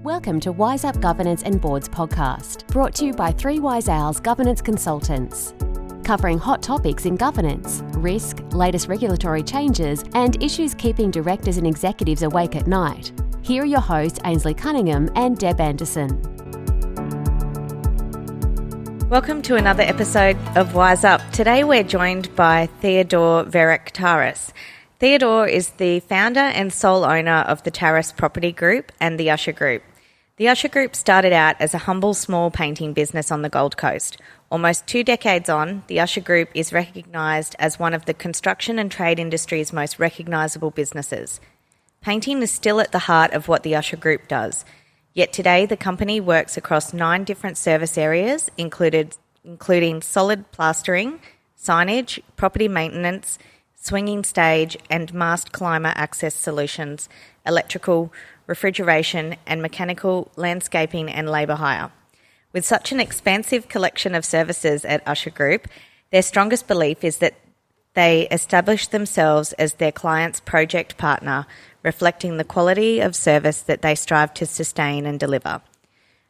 Welcome to Wise Up Governance and Boards podcast, brought to you by 3 Wise Owls Governance Consultants. Covering hot topics in governance, risk, latest regulatory changes, and issues keeping directors and executives awake at night. Here are your hosts, Ainslie Cunningham and Deb Anderson. Welcome to another episode of Wise Up. Today we're joined by Theodore Vairaktaris. Theodore is the founder and sole owner of the Taris Property Group and the Usher Group. The Usher Group started out as a humble small painting business on the Gold Coast. Almost 2 decades on, the Usher Group is recognised as one of the construction and trade industry's most recognisable businesses. Painting is still at the heart of what the Usher Group does. Yet today the company works across 9 different service areas, including solid plastering, signage, property maintenance, swinging stage and mast climber access solutions, electrical, refrigeration and mechanical, landscaping and labour hire. With such an expansive collection of services at Usher Group, their strongest belief is that they establish themselves as their client's project partner, reflecting the quality of service that they strive to sustain and deliver.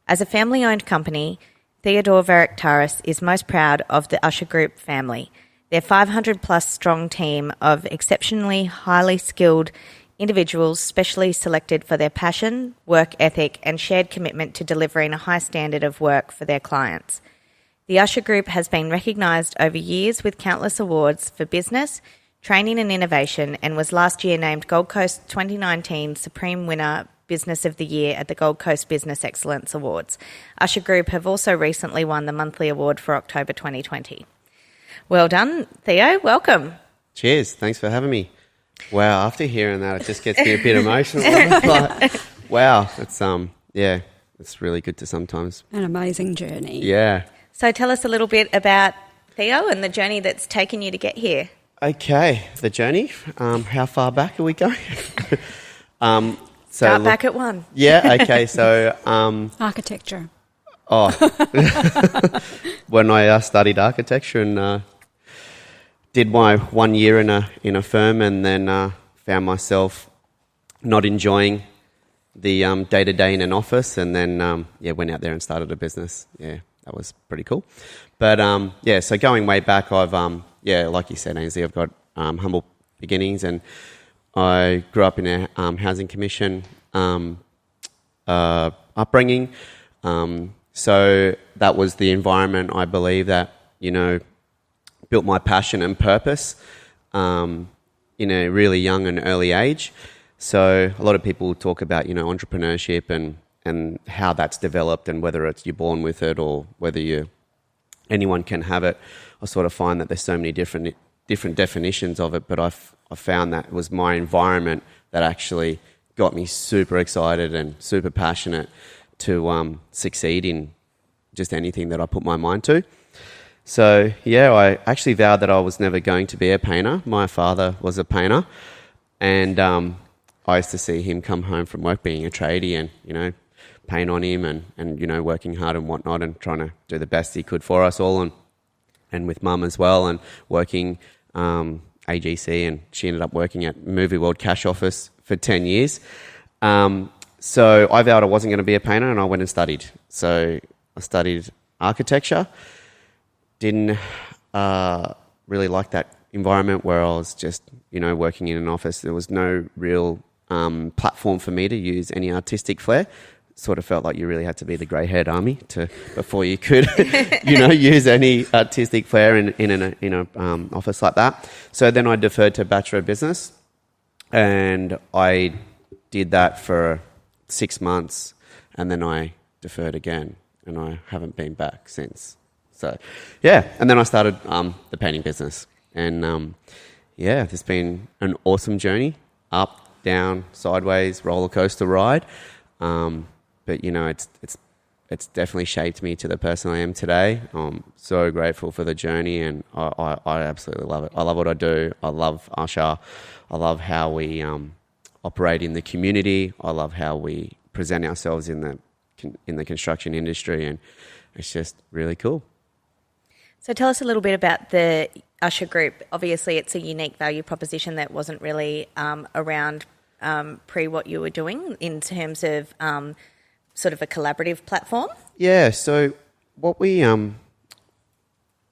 As a family-owned company, Theodore Vairaktaris is most proud of the Usher Group family. Their 500-plus strong team of exceptionally highly skilled individuals specially selected for their passion, work ethic and shared commitment to delivering a high standard of work for their clients. The Usher Group has been recognised over years with countless awards for business, training and innovation, and was last year named Gold Coast 2019 Supreme Winner Business of the Year at the Gold Coast Business Excellence Awards. Usher Group have also recently won the monthly award for October 2020. Well done, Theo. Welcome. Cheers. Thanks for having me. Wow, after hearing that, it just gets me a bit emotional. Like, wow, it's really good to sometimes. An amazing journey. Yeah. So tell us a little bit about Theo and the journey that's taken you to get here. Okay, the journey. How far back are we going? Start back at 1. Yeah, okay, so... Architecture. Oh, when I studied architecture and did my 1 year in a firm, and then found myself not enjoying the day-to-day in an office, and then went out there and started a business. Yeah, that was pretty cool. But so going way back, I've like you said, Ainslie, I've got humble beginnings, and I grew up in a housing commission upbringing. So that was the environment, I believe, that, built my passion and purpose in a really young and early age. So a lot of people talk about, entrepreneurship and how that's developed, and whether it's you're born with it or whether anyone can have it. I sort of find that there's so many different definitions of it, but I found that it was my environment that actually got me super excited and super passionate to succeed in just anything that I put my mind to. So, I actually vowed that I was never going to be a painter. My father was a painter, and I used to see him come home from work being a tradie and, paint on him and working hard and whatnot, and trying to do the best he could for us all, and with mum as well, and working AGC, and she ended up working at Movie World Cash Office for 10 years. So I vowed I wasn't going to be a painter, and I went and studied. So I studied architecture. Didn't really like that environment where I was just, working in an office. There was no real platform for me to use any artistic flair. Sort of felt like you really had to be the grey-haired army before you could, use any artistic flair in an office like that. So then I deferred to Bachelor of Business, and I did that for 6 months, and then I deferred again, and I haven't been back since. So, and then I started the painting business, and it's been an awesome journey, up, down, sideways, roller coaster ride. But it's definitely shaped me to the person I am today. I'm so grateful for the journey, and I absolutely love it. I love what I do. I love Usher. I love how we operate in the community. I love how we present ourselves in the construction industry, and it's just really cool. So tell us a little bit about the Usher Group. Obviously, it's a unique value proposition that wasn't really around pre what you were doing in terms of sort of a collaborative platform? Yeah, so what we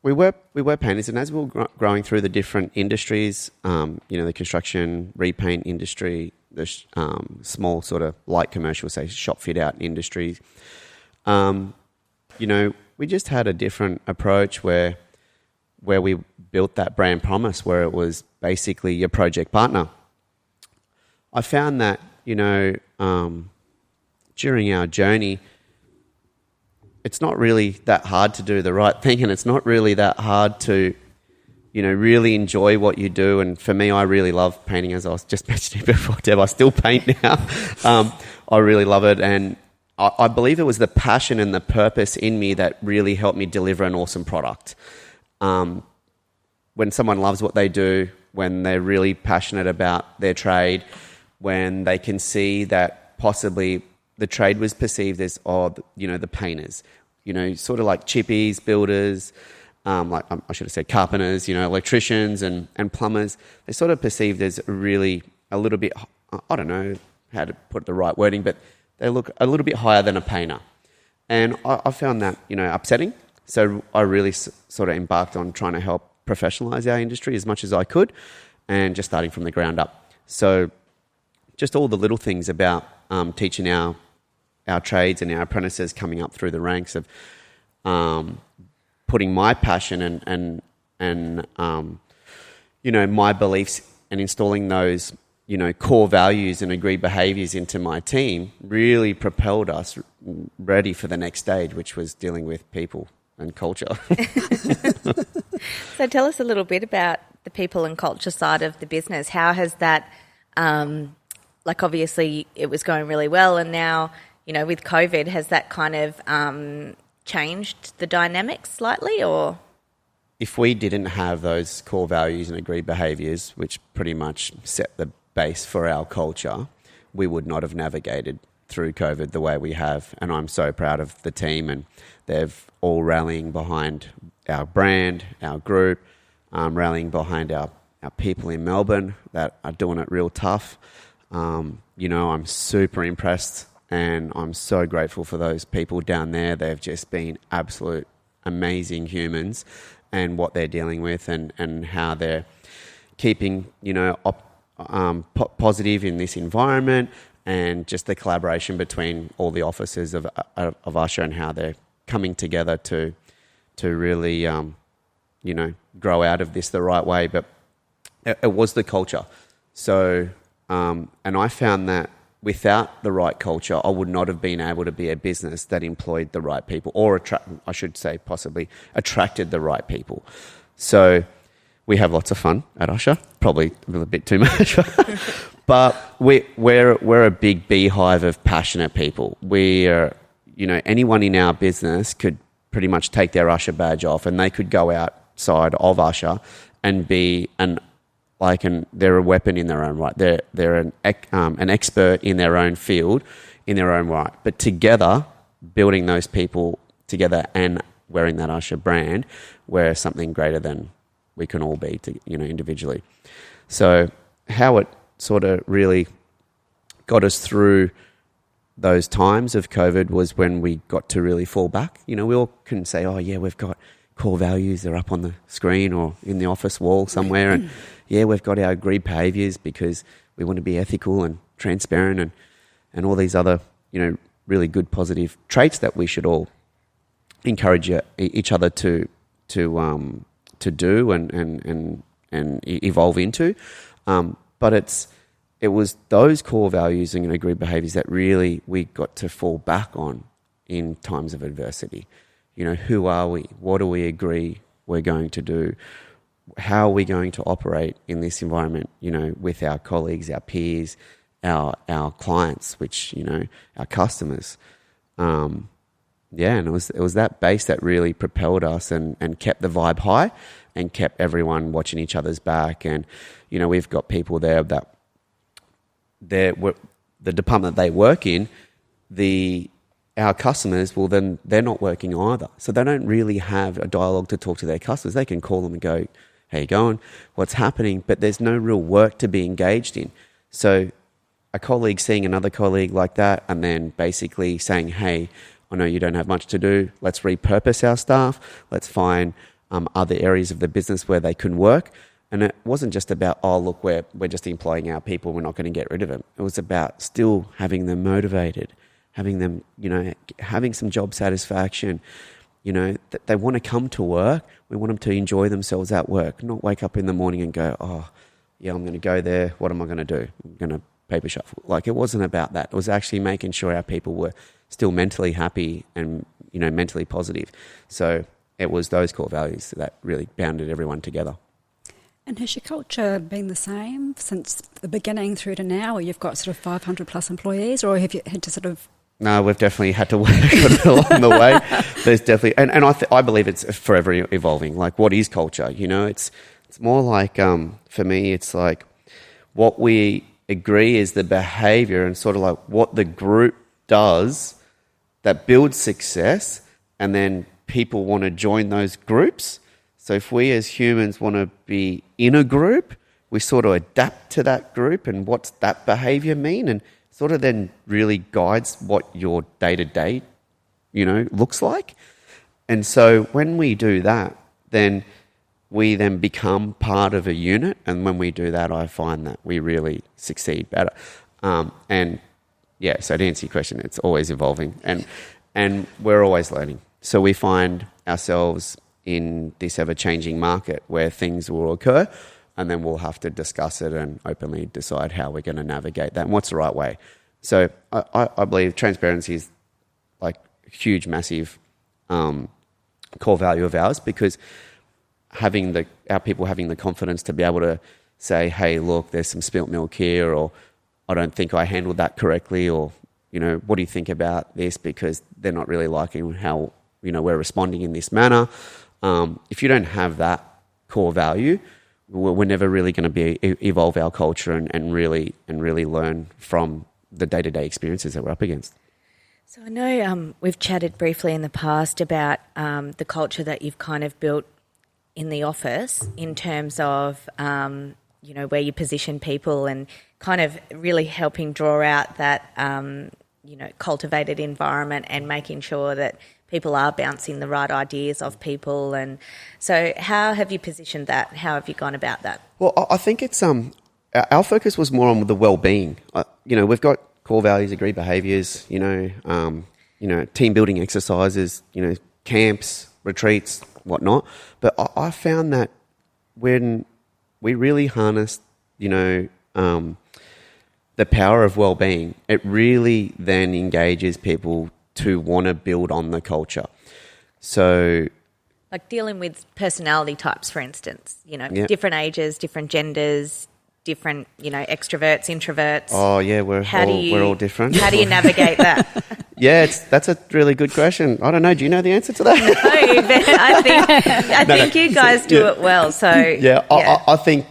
were painters, and as we were growing through the different industries, the construction, repaint industry, the small sort of light commercial, say shop fit out industries, we just had a different approach where we built that brand promise, where it was basically your project partner. I found that, during our journey, it's not really that hard to do the right thing, and it's not really that hard to, really enjoy what you do. And for me, I really love painting, as I was just mentioning before, Deb. I still paint now. I really love it, and I believe it was the passion and the purpose in me that really helped me deliver an awesome product. When someone loves what they do, when they're really passionate about their trade, when they can see that possibly the trade was perceived as, the painters, sort of like chippies, builders, I should have said carpenters, electricians and plumbers. They're sort of perceived as a little bit, I don't know how to put the right wording, but they look a little bit higher than a painter. And I found that, upsetting. So I really sort of embarked on trying to help professionalise our industry as much as I could, and just starting from the ground up. So just all the little things about teaching our trades and our apprentices coming up through the ranks of putting my passion and my beliefs and installing those core values and agreed behaviours into my team really propelled us ready for the next stage, which was dealing with people and culture. So tell us a little bit about the people and culture side of the business. How has that, obviously it was going really well, and now, with COVID, has that kind of changed the dynamics slightly, or? If we didn't have those core values and agreed behaviours, which pretty much set the base for our culture, we would not have navigated through COVID the way we have. And I'm so proud of the team, and they've all rallying behind our brand, our group, rallying behind our people in Melbourne that are doing it real tough. I'm super impressed, and I'm so grateful for those people down there. They've just been absolute amazing humans, and what they're dealing with, and how they're keeping, positive in this environment, and just the collaboration between all the offices of Usher, and how they're coming together to really, grow out of this the right way. But it was the culture. So, and I found that without the right culture, I would not have been able to be a business that employed the right people, or possibly attracted the right people. So we have lots of fun at Usher, probably a little bit too much, but we're a big beehive of passionate people. We're, anyone in our business could pretty much take their Usher badge off, and they could go outside of Usher and be they're a weapon in their own right. They're an expert in their own field, in their own right. But together, building those people together and wearing that Usher brand, we're something greater than we can all be, individually. So how it sort of really got us through those times of COVID was when we got to really fall back. We all couldn't say, oh yeah, we've got core values, they're up on the screen or in the office wall somewhere, and yeah, we've got our agreed behaviours because we want to be ethical and transparent and all these other, really good positive traits that we should all encourage each other to do and evolve into. But it was those core values and agreed behaviours that really we got to fall back on in times of adversity. Who are we? What do we agree we're going to do? How are we going to operate in this environment, with our colleagues, our peers, our clients, which, our customers. And it was that base that really propelled us and kept the vibe high and kept everyone watching each other's back. And, we've got people there that the department that they work in, our customers, well, then they're not working either. So they don't really have a dialogue to talk to their customers. They can call them and go, how you going? What's happening? But there's no real work to be engaged in. So a colleague seeing another colleague like that and then basically saying, hey, I know you don't have much to do. Let's repurpose our staff. Let's find other areas of the business where they can work. And it wasn't just about, oh, look, we're just employing our people. We're not going to get rid of them. It was about still having them motivated, having them, having some job satisfaction. That they want to come to work. We want them to enjoy themselves at work, not wake up in the morning and go, oh, yeah, I'm going to go there. What am I going to do? I'm going to paper shuffle. Like, it wasn't about that. It was actually making sure our people were still mentally happy and, mentally positive. So it was those core values that really bounded everyone together. And has your culture been the same since the beginning through to now, where you've got sort of 500 plus employees, or have you had to sort of... No, we've definitely had to work on it along the way. There's definitely... And I believe it's forever evolving. Like, what is culture? It's more like, for me, it's like what we agree is the behaviour and sort of like what the group does that builds success, and then people want to join those groups. So if we as humans want to be in a group, we sort of adapt to that group and what's that behaviour mean, and sort of then really guides what your day-to-day, looks like. And so when we do that, then we then become part of a unit. And when we do that, I find that we really succeed better. And yeah, so to answer your question, it's always evolving and we're always learning. So we find ourselves in this ever-changing market where things will occur, and then we'll have to discuss it and openly decide how we're going to navigate that and what's the right way. So I believe transparency is like a huge, massive core value of ours, because our people having the confidence to be able to say, hey, look, there's some spilt milk here, or I don't think I handled that correctly, or, what do you think about this? Because they're not really liking how, we're responding in this manner. If you don't have that core value, we're never really going to evolve our culture and really learn from the day-to-day experiences that we're up against. So I know we've chatted briefly in the past about the culture that you've kind of built in the office in terms of, where you position people and kind of really helping draw out that, cultivated environment and making sure that people are bouncing the right ideas off people. And so how have you positioned that? How have you gone about that? Well, I think it's our focus was more on the well-being. We've got core values, agreed behaviours, team building exercises, camps, retreats, whatnot. But I found that when we really harnessed, the power of well-being, it really then engages people to want to build on the culture. So, like dealing with personality types, for instance, different ages, different genders, different, extroverts, introverts. Oh yeah, we're all different. How do you navigate that? Yeah, that's a really good question. I don't know. Do you know the answer to that? No, but I think you guys do it well. So yeah. I think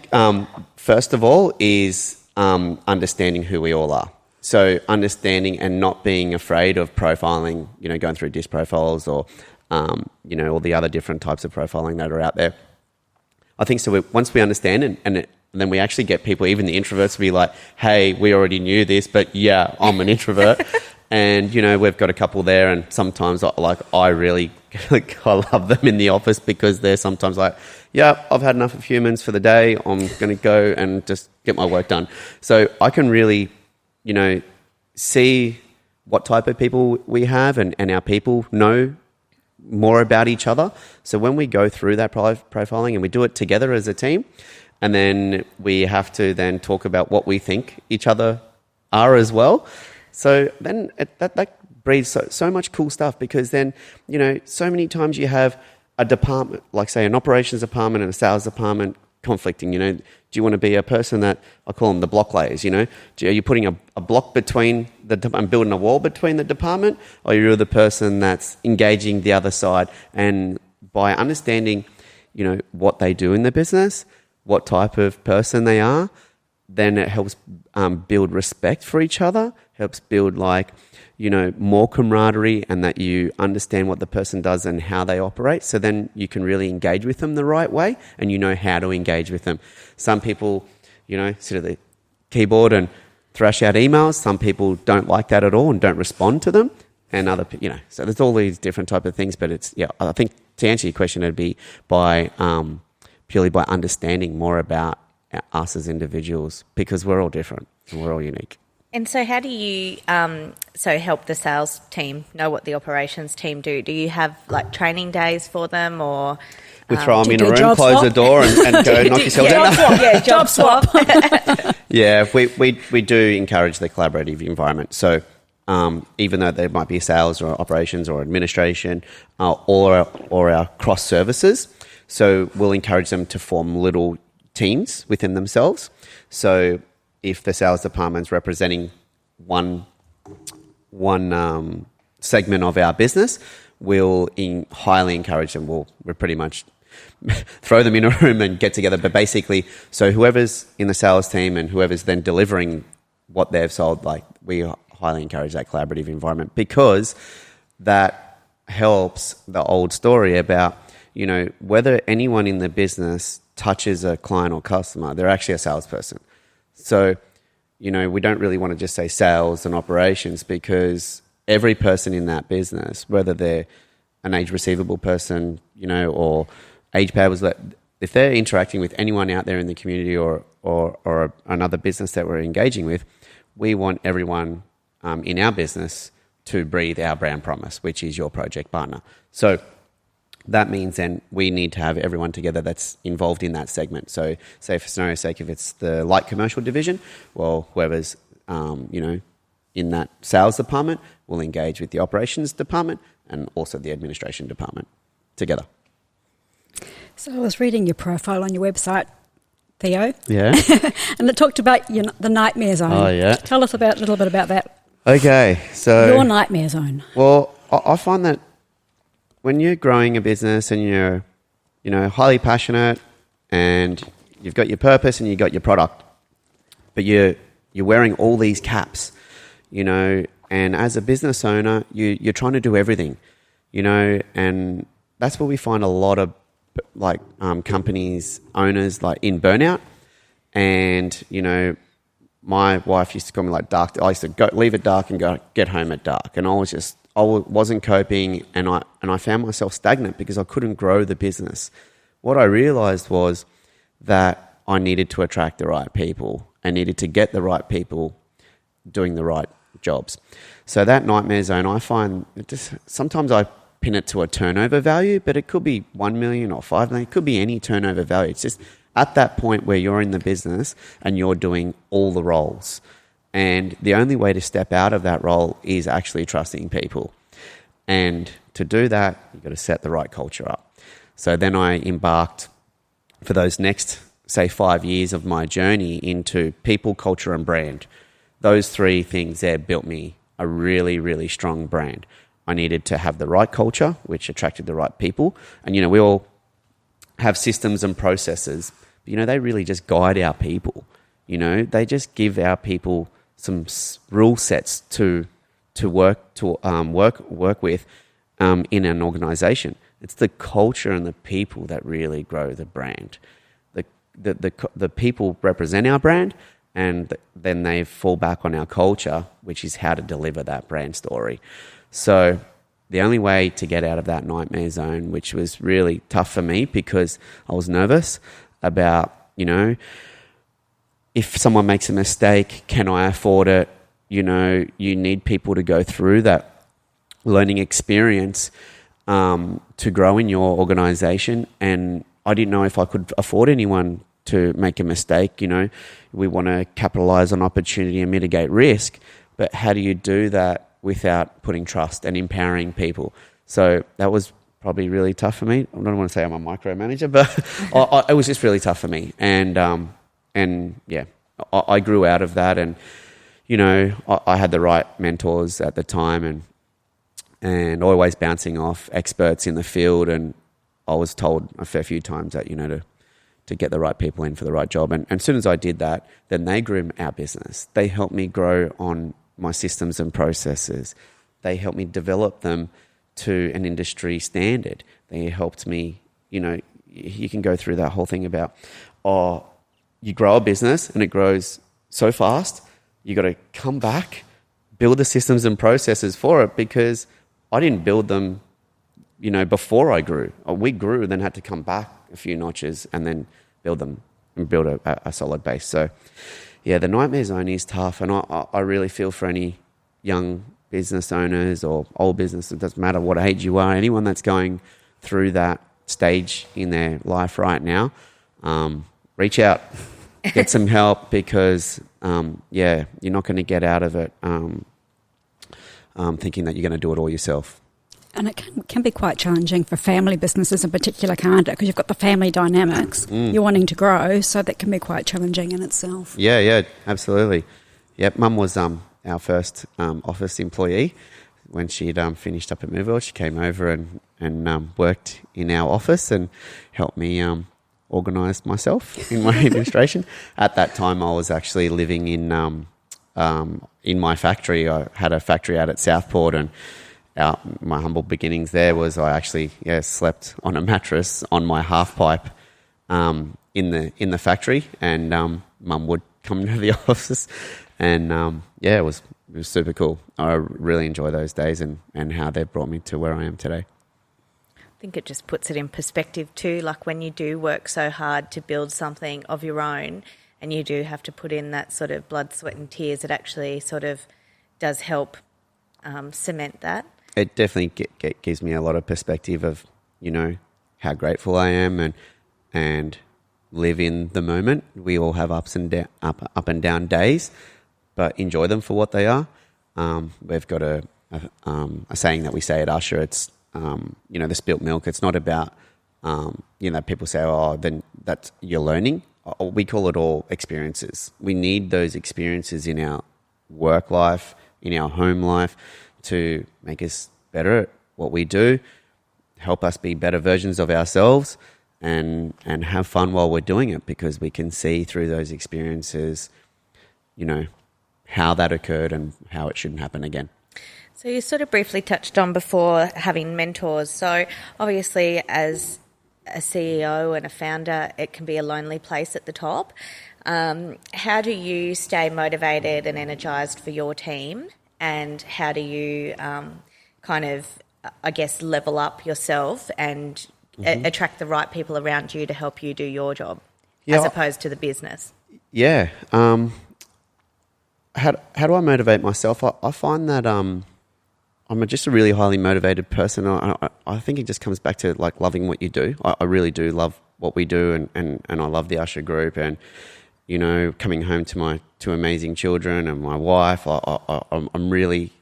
first of all is understanding who we all are. So understanding and not being afraid of profiling, going through DISC profiles or, all the other different types of profiling that are out there. I think so. Once we understand and then we actually get people, even the introverts, to be like, hey, we already knew this, but yeah, I'm an introvert. And, we've got a couple there, and sometimes I really I love them in the office because they're sometimes like, yeah, I've had enough of humans for the day. I'm going to go and just get my work done. So I can really, see what type of people we have and our people know more about each other. So when we go through that profiling and we do it together as a team, and then we have to then talk about what we think each other are as well. So then that breeds so much cool stuff, because then, so many times you have a department, like say an operations department and a sales department conflicting, do you want to be a person that, I call them the block layers, are you putting a block between and building a wall between the department, or you're the person that's engaging the other side? And by understanding, what they do in the business, what type of person they are, then it helps build respect for each other, helps build more camaraderie, and that you understand what the person does and how they operate. So then you can really engage with them the right way, and how to engage with them. Some people, sit at the keyboard and thrash out emails. Some people don't like that at all and don't respond to them. And other, so there's all these different type of things. But I think to answer your question, it'd be by purely by understanding more about us as individuals, because we're all different and we're all unique. And so how do you help the sales team know what the operations team do? Do you have like training days for them, or we throw them in a room, close the door and go knock yourself down? Job swap. Yeah, we do encourage the collaborative environment. So even though there might be sales or operations or administration or our cross services, so we'll encourage them to form little teams within themselves. So if the sales department's representing one segment of our business, we'll highly encourage them. We'll pretty much throw them in a room and get together. But basically, so whoever's in the sales team and whoever's then delivering what they've sold, like, we highly encourage that collaborative environment, because that helps the old story about, whether anyone in the business touches a client or customer, they're actually a salesperson. So, we don't really want to just say sales and operations, because every person in that business, whether they're an age receivable person, or age payables, if they're interacting with anyone out there in the community or another business that we're engaging with, we want everyone in our business to breathe our brand promise, which is your project partner. So that means then we need to have everyone together that's involved in that segment. So say for scenario's sake, if it's the light commercial division, well, whoever's, in that sales department will engage with the operations department and also the administration department together. So I was reading your profile on your website, Theo. Yeah. And it talked about the nightmare zone. Oh, yeah. Tell us a little bit about that. Okay, so... Your nightmare zone. Well, I find that when you're growing a business and you're, highly passionate and you've got your purpose and you've got your product, but you're wearing all these caps, and as a business owner, you're trying to do everything, and that's where we find a lot of companies, owners, in burnout. And, my wife used to call me dark. I used to leave at dark and get home at dark. And I wasn't coping, and I found myself stagnant because I couldn't grow the business. What I realized was that I needed to attract the right people. I needed to get the right people doing the right jobs. So that nightmare zone, I find sometimes I pin it to a turnover value, but it could be 1 million or 5 million. It could be any turnover value. It's just at that point where you're in the business and you're doing all the roles. And the only way to step out of that role is actually trusting people. And to do that, you've got to set the right culture up. So then I embarked for those next, say, 5 years of my journey into people, culture, and brand. Those three things there built me a really, really strong brand. I needed to have the right culture, which attracted the right people. And, we all have systems and processes, but, they really just guide our people. They just give our people some rule sets to work with in an organisation. It's the culture and the people that really grow the brand. The people represent our brand, and then they fall back on our culture, which is how to deliver that brand story. So the only way to get out of that nightmare zone, which was really tough for me because I was nervous about, if someone makes a mistake, can I afford it? You need people to go through that learning experience to grow in your organisation. And I didn't know if I could afford anyone to make a mistake. We want to capitalise on opportunity and mitigate risk, but how do you do that without putting trust and empowering people? So that was probably really tough for me. I don't want to say I'm a micromanager, but it was just really tough for me. And I grew out of that, and I had the right mentors at the time, and always bouncing off experts in the field. And I was told a fair few times that to get the right people in for the right job. And as soon as I did that, then they grew our business. They helped me grow on my systems and processes. They helped me develop them to an industry standard. They helped me, you can go through that whole thing about, you grow a business and it grows so fast you got to come back, build the systems and processes for it, because I didn't build them, before I grew. We grew, then had to come back a few notches and then build them and build a solid base. So, yeah, the nightmare zone is tough, and I really feel for any young business owners or old business. It doesn't matter what age you are. Anyone that's going through that stage in their life right now, reach out, get some help, because you're not going to get out of it thinking that you're going to do it all yourself. And it can be quite challenging for family businesses in particular, can't it? Because you've got the family dynamics. You're wanting to grow, so that can be quite challenging in itself. Yeah, absolutely. Yep, Mum was our first office employee. When she'd finished up at Moville, she came over and worked in our office and helped me organise myself in my administration. At that time, I was actually living in my factory. I had a factory out at Southport, and my humble beginnings there was I actually slept on a mattress on my half pipe in the factory, and Mum would come to the office, and it was super cool. I really enjoy those days and how they've brought me to where I am today. I think it just puts it in perspective too, like when you do work so hard to build something of your own and you do have to put in that sort of blood, sweat and tears, it actually sort of does help cement that. It definitely gives me a lot of perspective of, how grateful I am and live in the moment. We all have up and down days, but enjoy them for what they are. We've got a saying that we say at Usher. It's the spilt milk. It's not about people say, then that's you're learning. We call it all experiences. We need those experiences in our work life, in our home life, to make us better at what we do, help us be better versions of ourselves, and have fun while we're doing it, because we can see through those experiences, how that occurred and how it shouldn't happen again. So you sort of briefly touched on before having mentors. So obviously as a CEO and a founder, it can be a lonely place at the top. How do you stay motivated and energised for your team? And how do you level up yourself and attract the right people around you to help you do your job as opposed to the business? Yeah. How do I motivate myself? I find that I'm just a really highly motivated person. I think it just comes back to like loving what you do. I really do love what we do, and I love the Usher Group, and coming home to my two amazing children and my wife. I'm really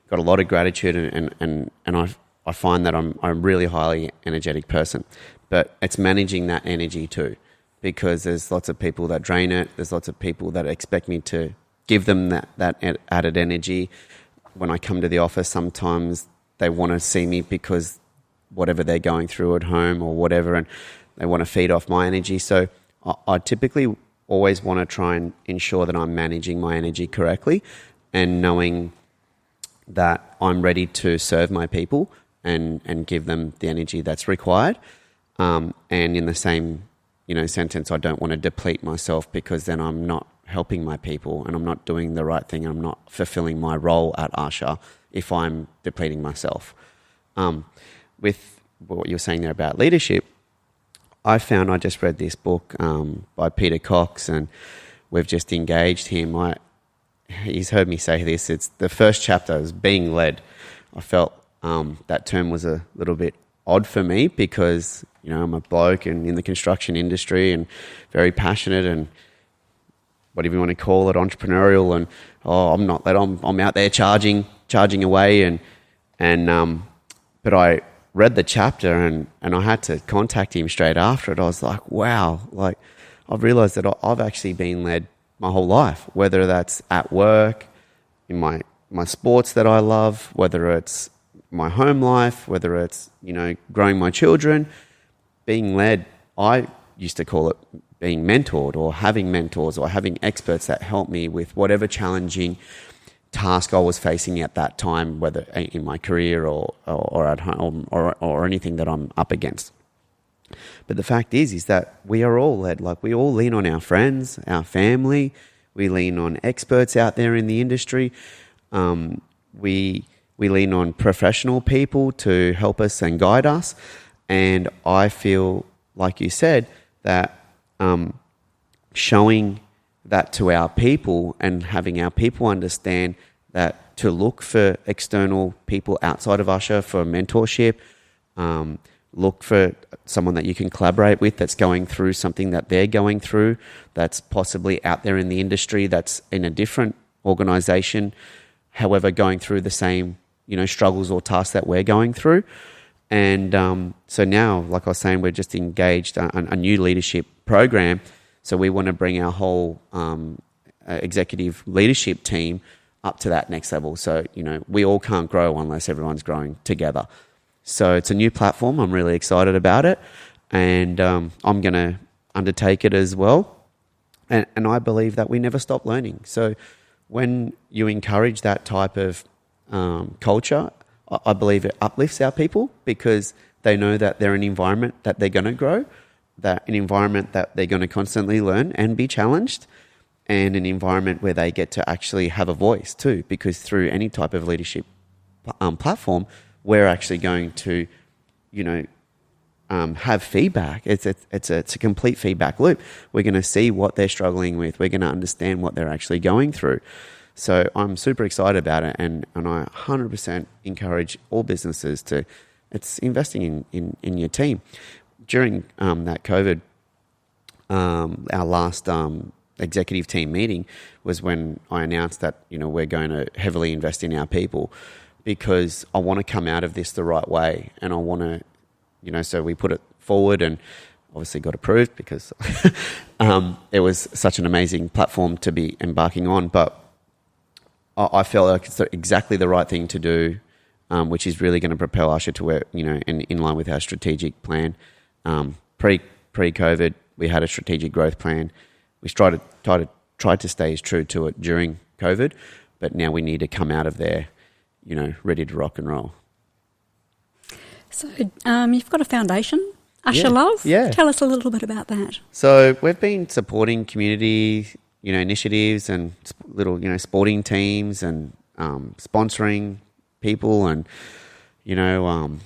got a lot of gratitude, and I find that I'm a really highly energetic person. But it's managing that energy too, because there's lots of people that drain it. There's lots of people that expect me to give them that added energy. When I come to the office, sometimes they want to see me because whatever they're going through at home or whatever, and they want to feed off my energy. So I typically always want to try and ensure that I'm managing my energy correctly, and knowing that I'm ready to serve my people and give them the energy that's required. And in the same sentence, I don't want to deplete myself, because then I'm not helping my people and I'm not doing the right thing and I'm not fulfilling my role at Usher if I'm depleting myself. With what you were saying there about leadership, I just read this book by Peter Cox, and we've just engaged him. He's heard me say this. It's the first chapter is being led. I felt that term was a little bit odd for me, because I'm a bloke and in the construction industry and very passionate and whatever you want to call it, entrepreneurial, and I'm not that. I'm out there charging away, but I read the chapter and I had to contact him straight after it. I was like, wow, like I've realised that I've actually been led my whole life, whether that's at work, in my sports that I love, whether it's my home life, whether it's growing my children. Being led, I used to call it being mentored, or having mentors, or having experts that help me with whatever challenging task I was facing at that time, whether in my career or at home or anything that I'm up against. But the fact is that we are all led. Like, we all lean on our friends, our family. We lean on experts out there in the industry. We lean on professional people to help us and guide us. And I feel, like you said, that showing that to our people and having our people understand that to look for external people outside of Usher for mentorship, look for someone that you can collaborate with that's going through something that they're going through, that's possibly out there in the industry, that's in a different organisation, however, going through the same, struggles or tasks that we're going through. And so now, like I was saying, we're just engaged a new leadership program. So we want to bring our whole executive leadership team up to that next level. So, we all can't grow unless everyone's growing together. So it's a new platform. I'm really excited about it. And I'm going to undertake it as well. And I believe that we never stop learning. So when you encourage that type of culture, I believe it uplifts our people because they know that they're in an environment that they're going to grow, that an environment that they're going to constantly learn and be challenged, and an environment where they get to actually have a voice too, because through any type of leadership platform, we're actually going to, have feedback. It's a complete feedback loop. We're going to see what they're struggling with. We're going to understand what they're actually going through. So I'm super excited about it, and I 100% encourage all businesses to, it's investing in your team. During that COVID, our last executive team meeting was when I announced that, we're going to heavily invest in our people because I want to come out of this the right way, and I want to, so we put it forward and obviously got approved because it was such an amazing platform to be embarking on. But I felt like it's exactly the right thing to do, which is really going to propel Usher to where, in line with our strategic plan. Pre-COVID, we had a strategic growth plan. We tried to stay as true to it during COVID, but now we need to come out of there, ready to rock and roll. So you've got a foundation, Usher Love. Yeah. Tell us a little bit about that. So we've been supporting community, initiatives and little, sporting teams and sponsoring people and,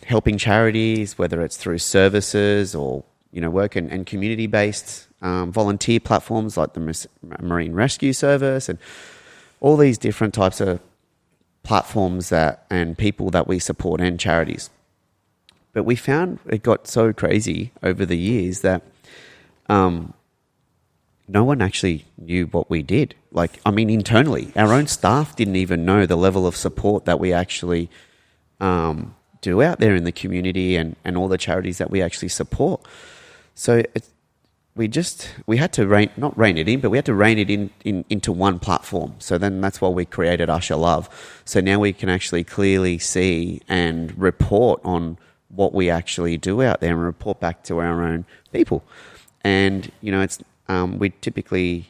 helping charities, whether it's through services or, work and community-based volunteer platforms like the Marine Rescue Service and all these different types of platforms and people that we support and charities. But we found it got so crazy over the years that no one actually knew what we did. Internally, our own staff didn't even know the level of support that we actually do out there in the community and all the charities that we actually support. So we had to not rein it in, but we had to rein it into one platform. So then that's why we created Usher Love. So now we can actually clearly see and report on what we actually do out there and report back to our own people. And, it's we typically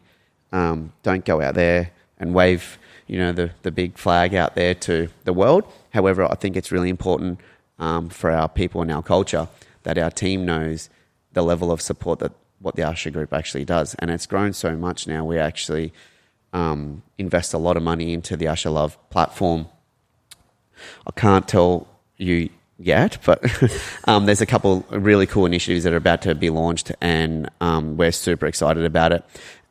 don't go out there and wave, the big flag out there to the world. However, I think it's really important for our people and our culture that our team knows the level of support that what the Usher Group actually does. And it's grown so much now. We actually invest a lot of money into the Usher Love platform. I can't tell you yet, but there's a couple of really cool initiatives that are about to be launched, and we're super excited about it.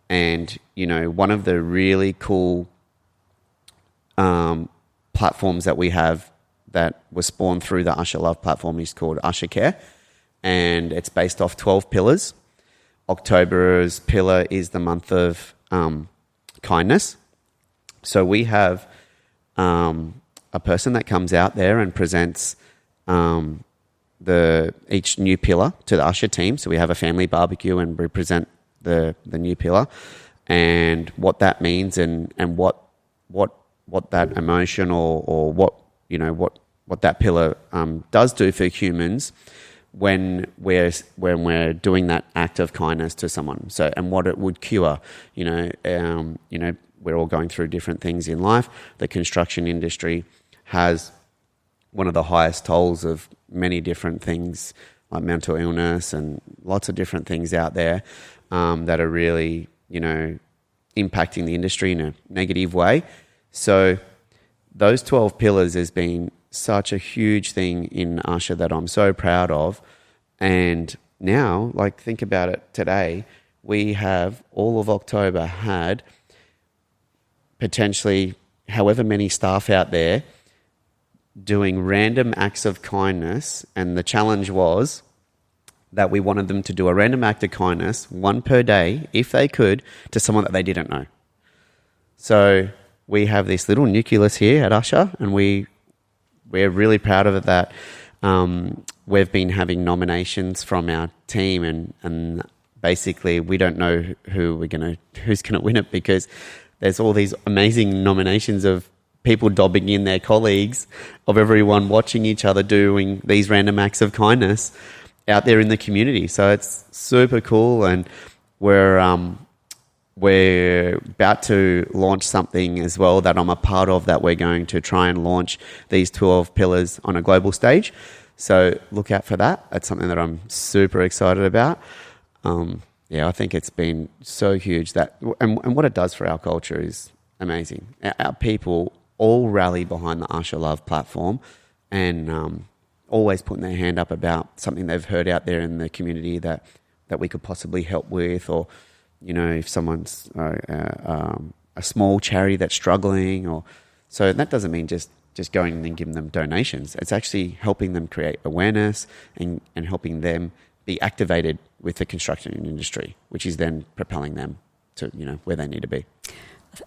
And, one of the really cool platforms that we have that was spawned through the Usher Love platform is called Usher Care, and it's based off 12 pillars. October's pillar is the month of kindness. So we have a person that comes out there and presents each new pillar to the Usher team. So we have a family barbecue and we present the new pillar and what that means and what that emotion or what that pillar does do for humans when we're doing that act of kindness to someone. So and what it would cure. We're all going through different things in life. The construction industry has one of the highest tolls of many different things like mental illness and lots of different things out there that are really, impacting the industry in a negative way. So those 12 pillars has been such a huge thing in Usher that I'm so proud of. And now, like, think about it today, we have all of October had potentially however many staff out there doing random acts of kindness. And the challenge was that we wanted them to do a random act of kindness, one per day, if they could, to someone that they didn't know. So we have this little nucleus here at Usher, and we're really proud of it that we've been having nominations from our team, and basically we don't know who's gonna win it, because there's all these amazing nominations of people dobbing in their colleagues, of everyone watching each other doing these random acts of kindness out there in the community. So it's super cool, and we're about to launch something as well that I'm a part of, that we're going to try and launch these 12 pillars on a global stage. So look out for that. That's something that I'm super excited about. I think it's been so huge that, and what it does for our culture is amazing. Our people all rally behind the Usher Love platform, and always putting their hand up about something they've heard out there in the community that we could possibly help with, or if someone's a small charity that's struggling, or so that doesn't mean just going and giving them donations. It's actually helping them create awareness and helping them be activated with the construction industry, which is then propelling them to where they need to be.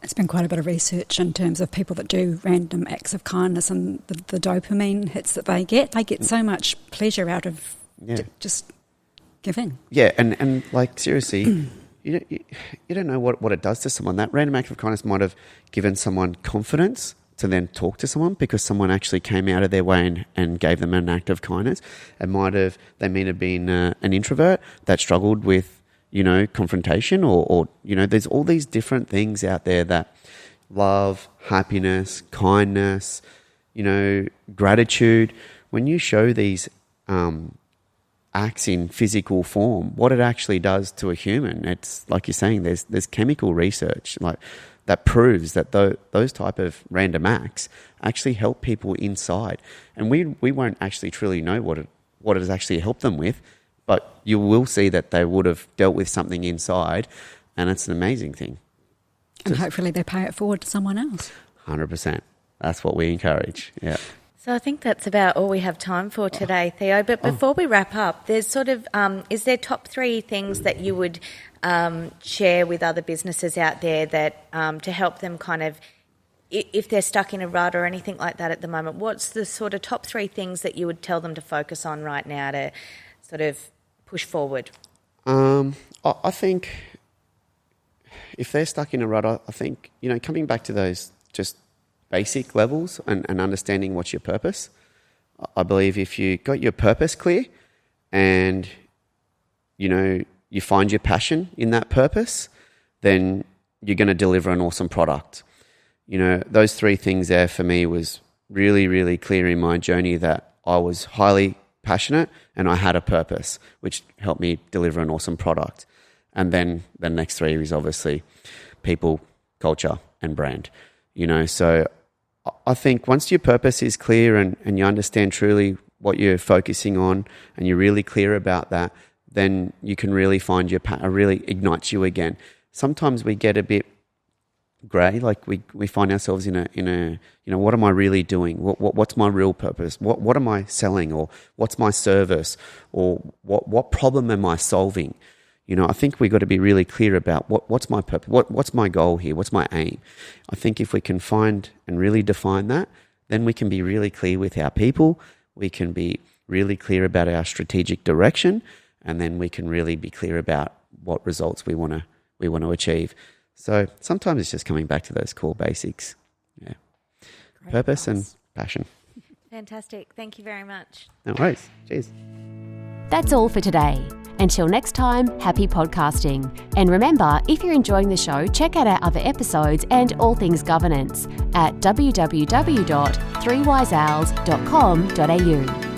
It's been quite a bit of research in terms of people that do random acts of kindness, and the dopamine hits that they get. They get so much pleasure out of just giving. Yeah, and like, seriously, you don't know what it does to someone. That random act of kindness might have given someone confidence to then talk to someone, because someone actually came out of their way and gave them an act of kindness. They might have been an introvert that struggled with confrontation, or there's all these different things out there that love, happiness, kindness, gratitude. When you show these acts in physical form, what it actually does to a human, it's like you're saying, there's chemical research like that proves that those type of random acts actually help people inside. And we won't actually truly know what it has actually helped them with, but you will see that they would have dealt with something inside, and it's an amazing thing. And hopefully they pay it forward to someone else. 100%. That's what we encourage, yeah. So I think that's about all we have time for today, Theo. But before we wrap up, there's sort of, is there top 3 things that you would share with other businesses out there that to help them kind of, if they're stuck in a rut or anything like that at the moment, what's the sort of top 3 things that you would tell them to focus on right now to sort of push forward? I think if they're stuck in a rut, I think, coming back to those just basic levels and understanding what's your purpose. I believe if you got your purpose clear and, you find your passion in that purpose, then you're going to deliver an awesome product. Those 3 things there for me was really, really clear in my journey, that I was highly passionate and I had a purpose, which helped me deliver an awesome product. And then the next 3 is obviously people, culture, and brand. So I think once your purpose is clear and you understand truly what you're focusing on and you're really clear about that, then you can really find really ignites you again. Sometimes we get a bit grey, like we find ourselves in a what am I really doing? What's my real purpose? What am I selling, or what's my service, or what problem am I solving? I think we've got to be really clear about what's my purpose, what's my goal here, what's my aim. I think if we can find and really define that, then we can be really clear with our people, we can be really clear about our strategic direction, and then we can really be clear about what results we want to achieve. So sometimes it's just coming back to those core basics. Yeah. Great purpose advice. And passion. Fantastic. Thank you very much. No worries. Cheers. That's all for today. Until next time, happy podcasting. And remember, if you're enjoying the show, check out our other episodes and all things governance at www.3wiseowls.com.au.